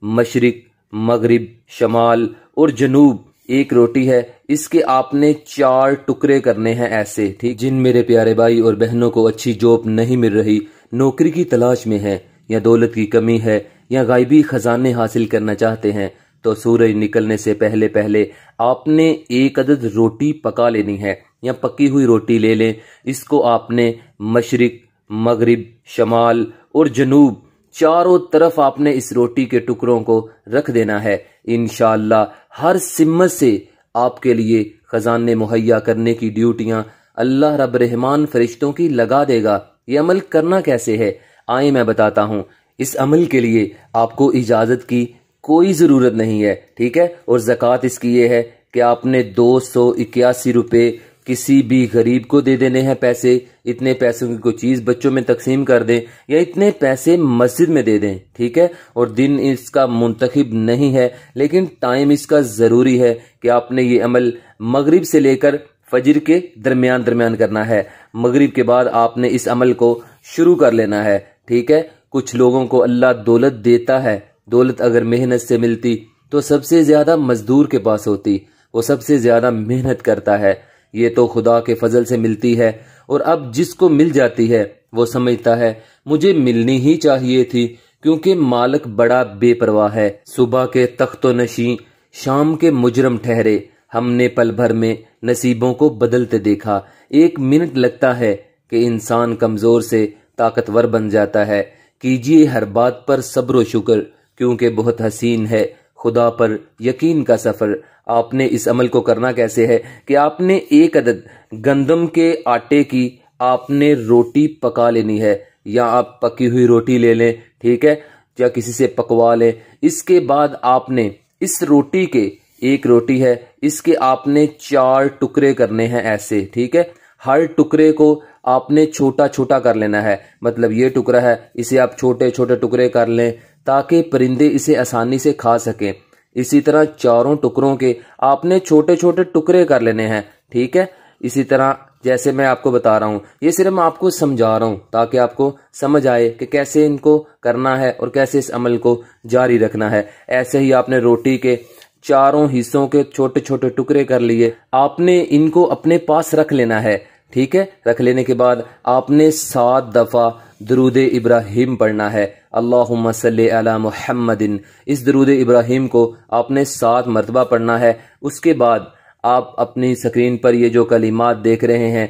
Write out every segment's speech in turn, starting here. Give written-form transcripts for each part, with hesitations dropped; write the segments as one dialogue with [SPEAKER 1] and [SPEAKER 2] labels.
[SPEAKER 1] مشرق، مغرب، شمال اور جنوب ایک روٹی ہے، اس کے آپ نے 4 ٹکڑے کرنے ہیں ایسے، ٹھیک؟ جن میرے پیارے بھائی اور بہنوں کو اچھی جاب نہیں مل رہی، نوکری کی تلاش میں ہیں، یا دولت کی کمی ہے، یا غیبی خزانے حاصل کرنا چاہتے ہیں، تو سورج نکلنے سے پہلے پہلے آپ نے 1 عدد روٹی پکا لینی ہے، یا پکی ہوئی روٹی لے لیں۔ اس کو آپ نے مشرق، مغرب، شمال اور جنوب چاروں طرف آپ نے اس روٹی کے ٹکڑوں کو رکھ دینا ہے۔ انشاءاللہ ہر سمت سے آپ کے لیے خزانے مہیا کرنے کی ڈیوٹیاں اللہ رب رحمان فرشتوں کی لگا دے گا۔ یہ عمل کرنا کیسے ہے آئیں میں بتاتا ہوں۔ اس عمل کے لیے آپ کو اجازت کی کوئی ضرورت نہیں ہے، ٹھیک ہے؟ اور زکوٰۃ اس کی یہ ہے کہ آپ نے 281 روپے کسی بھی غریب کو دے دینے ہیں پیسے، اتنے پیسوں کی کوئی چیز بچوں میں تقسیم کر دیں، یا اتنے پیسے مسجد میں دے دیں، ٹھیک ہے؟ اور دن اس کا منتخب نہیں ہے، لیکن ٹائم اس کا ضروری ہے کہ آپ نے یہ عمل مغرب سے لے کر فجر کے درمیان کرنا ہے۔ مغرب کے بعد آپ نے اس عمل کو شروع کر لینا ہے، ٹھیک ہے؟ کچھ لوگوں کو اللہ دولت دیتا ہے، دولت اگر محنت سے ملتی تو سب سے زیادہ مزدور کے پاس ہوتی، وہ سب سے زیادہ محنت کرتا ہے، یہ تو خدا کے فضل سے ملتی ہے۔ اور اب جس کو مل جاتی ہے وہ سمجھتا ہے مجھے ملنی ہی چاہیے تھی، کیونکہ مالک بڑا بے پرواہ ہے۔ صبح کے تخت و نشین شام کے مجرم ٹھہرے، ہم نے پل بھر میں نصیبوں کو بدلتے دیکھا۔ 1 منٹ لگتا ہے کہ انسان کمزور سے طاقتور بن جاتا ہے۔ کیجئے ہر بات پر صبر و شکر، کیونکہ بہت حسین ہے خدا پر یقین کا سفر۔ آپ نے اس عمل کو کرنا کیسے ہے کہ آپ نے 1 عدد گندم کے آٹے کی آپ نے روٹی پکا لینی ہے، یا آپ پکی ہوئی روٹی لے لیں، ٹھیک ہے؟ یا کسی سے پکوا لیں۔ اس کے بعد آپ نے اس روٹی کے 1 روٹی ہے، اس کے آپ نے 4 ٹکڑے کرنے ہیں ایسے، ٹھیک ہے؟ ہر ٹکڑے کو آپ نے چھوٹا چھوٹا کر لینا ہے، مطلب یہ ٹکڑا ہے اسے آپ چھوٹے چھوٹے ٹکڑے کر لیں تاکہ پرندے اسے آسانی سے کھا سکیں۔ اسی طرح 4 ٹکڑوں کے آپ نے چھوٹے چھوٹے ٹکڑے کر لینے ہیں، ٹھیک ہے؟ اسی طرح جیسے میں آپ کو بتا رہا ہوں، یہ صرف میں آپ کو سمجھا رہا ہوں تاکہ آپ کو سمجھ آئے کہ کیسے ان کو کرنا ہے اور کیسے اس عمل کو جاری رکھنا ہے۔ ایسے ہی آپ نے روٹی کے 4 حصوں کے چھوٹے چھوٹے ٹکڑے کر لیے، آپ نے ان کو اپنے پاس رکھ لینا ہے، ٹھیک ہے؟ رکھ لینے کے بعد آپ نے 7 دفعہ درود ابراہیم پڑھنا ہے، اللہم صلی علی محمد۔ اس درود ابراہیم کو آپ نے 7 مرتبہ پڑھنا ہے۔ اس کے بعد آپ اپنی سکرین پر یہ جو کلمات دیکھ رہے ہیں،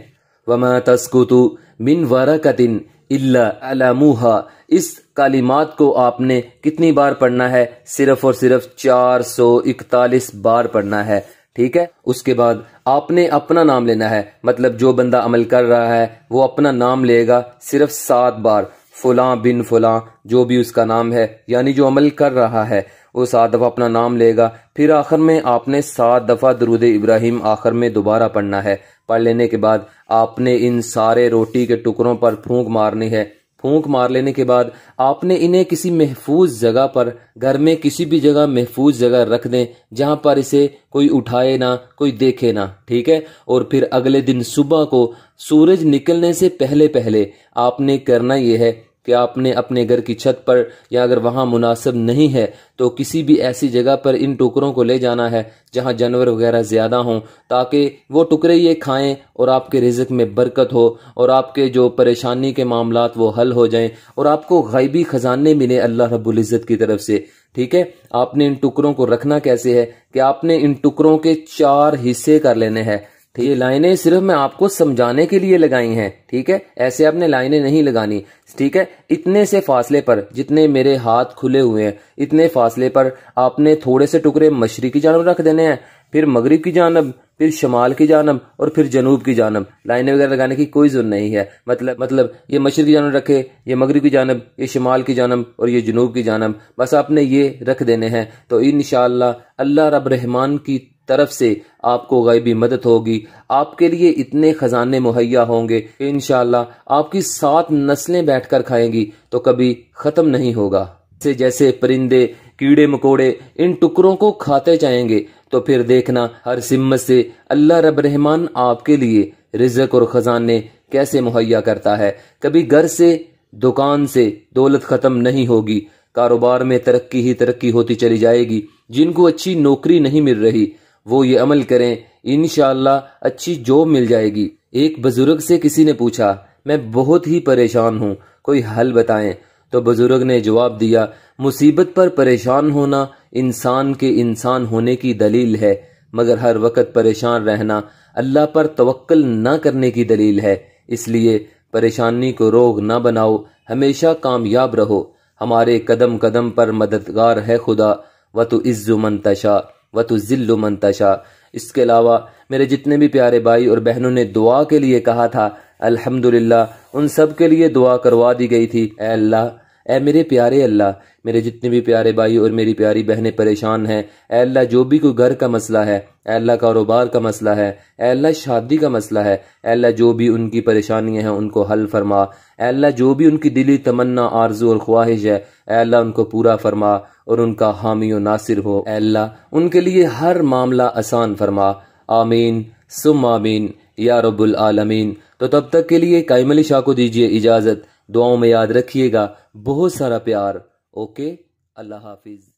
[SPEAKER 1] وَمَا تَسْقُطُ مِنْ وَرَقَةٍ إِلَّا عَلَمُوهَا، اس کلمات کو آپ نے کتنی بار پڑھنا ہے؟ صرف اور صرف 441 بار پڑھنا ہے، ٹھیک ہے؟ اس کے بعد آپ نے اپنا نام لینا ہے، مطلب جو بندہ عمل کر رہا ہے وہ اپنا نام لے گا صرف 7 بار، فلاں بن فلاں، جو بھی اس کا نام ہے، یعنی جو عمل کر رہا ہے وہ 7 دفعہ اپنا نام لے گا۔ پھر آخر میں آپ نے 7 دفعہ درود ابراہیم آخر میں دوبارہ پڑھنا ہے۔ پڑھ لینے کے بعد آپ نے ان سارے روٹی کے ٹکڑوں پر پھونک مارنی ہے۔ پھونک مار لینے کے بعد آپ نے انہیں کسی محفوظ جگہ پر، گھر میں کسی بھی جگہ محفوظ جگہ رکھ دیں جہاں پر اسے کوئی اٹھائے نہ، کوئی دیکھے نہ، ٹھیک ہے؟ اور پھر اگلے دن صبح کو سورج نکلنے سے پہلے پہلے آپ نے کرنا یہ ہے کہ آپ نے اپنے گھر کی چھت پر، یا اگر وہاں مناسب نہیں ہے تو کسی بھی ایسی جگہ پر ان ٹکڑوں کو لے جانا ہے جہاں جانور وغیرہ زیادہ ہوں، تاکہ وہ ٹکڑے یہ کھائیں اور آپ کے رزق میں برکت ہو، اور آپ کے جو پریشانی کے معاملات وہ حل ہو جائیں، اور آپ کو غیبی خزانے ملے اللہ رب العزت کی طرف سے، ٹھیک ہے؟ آپ نے ان ٹکڑوں کو رکھنا کیسے ہے کہ آپ نے ان ٹکڑوں کے 4 حصے کر لینے ہیں۔ یہ لائنیں صرف میں آپ کو سمجھانے کے لیے لگائی ہیں، ٹھیک ہے؟ ایسے آپ نے لائنیں نہیں لگانی، ٹھیک ہے؟ اتنے سے فاصلے پر، جتنے میرے ہاتھ کھلے ہوئے ہیں اتنے فاصلے پر آپ نے تھوڑے سے ٹکڑے مشرق کی جانب رکھ دینے ہیں، پھر مغرب کی جانب، پھر شمال کی جانب، اور پھر جنوب کی جانب۔ لائنیں وغیرہ لگانے کی کوئی ضرورت نہیں ہے، مطلب یہ مشرق کی جانب رکھے، یہ مغرب کی جانب، یہ شمال کی جانب، اور یہ جنوب کی جانب، بس آپ نے یہ رکھ دینے ہیں۔ تو انشاءاللہ اللہ رب رحمان کی طرف سے آپ کو غیبی مدد ہوگی، آپ کے لیے اتنے خزانے مہیا ہوں گے کہ انشاءاللہ آپ کی 7 نسلیں بیٹھ کر کھائیں گی تو کبھی ختم نہیں ہوگا۔ جیسے پرندے، کیڑے مکوڑے ان ٹکڑوں کو کھاتے جائیں گے تو پھر دیکھنا ہر سمت سے اللہ رب رحمان آپ کے لیے رزق اور خزانے کیسے مہیا کرتا ہے۔ کبھی گھر سے، دکان سے دولت ختم نہیں ہوگی، کاروبار میں ترقی ہی ترقی ہوتی چلی جائے گی۔ جن کو اچھی نوکری نہیں مل رہی وہ یہ عمل کریں، انشاءاللہ اچھی جاب مل جائے گی۔ ایک بزرگ سے کسی نے پوچھا، میں بہت ہی پریشان ہوں، کوئی حل بتائیں۔ تو بزرگ نے جواب دیا، مصیبت پر پریشان ہونا انسان کے انسان ہونے کی دلیل ہے، مگر ہر وقت پریشان رہنا اللہ پر توکل نہ کرنے کی دلیل ہے۔ اس لیے پریشانی کو روگ نہ بناؤ، ہمیشہ کامیاب رہو۔ ہمارے قدم قدم پر مددگار ہے خدا، وَتُعِزُّ مَن تَشَاءُ وَتُذِلُّ مَن تَشَاءُ۔ اس کے علاوہ میرے جتنے بھی پیارے بھائی اور بہنوں نے دعا کے لیے کہا تھا، الحمدللہ ان سب کے لیے دعا کروا دی گئی تھی۔ اے اللہ، اے میرے پیارے اللہ، میرے جتنے بھی پیارے بھائی اور میری پیاری بہنیں پریشان ہیں، اے اللہ جو بھی کوئی گھر کا مسئلہ ہے، اے اللہ کاروبار کا مسئلہ ہے، اے اللہ شادی کا مسئلہ ہے، اے اللہ جو بھی ان کی پریشانیاں ہیں ان کو حل فرما، اے اللہ جو بھی ان کی دلی تمنا آرزو اور خواہش ہے، اے اللہ ان کو پورا فرما اور ان کا حامی و ناصر ہو۔ اے اللہ ان کے لیے ہر معاملہ آسان فرما، آمین ثم آمین یا رب العالمین۔ تو تب تک کے لیے قائم علی شاہ کو دیجیے اجازت، دعاؤں میں یاد رکھیے گا، بہت سارا پیار۔ اوکے، اللہ حافظ۔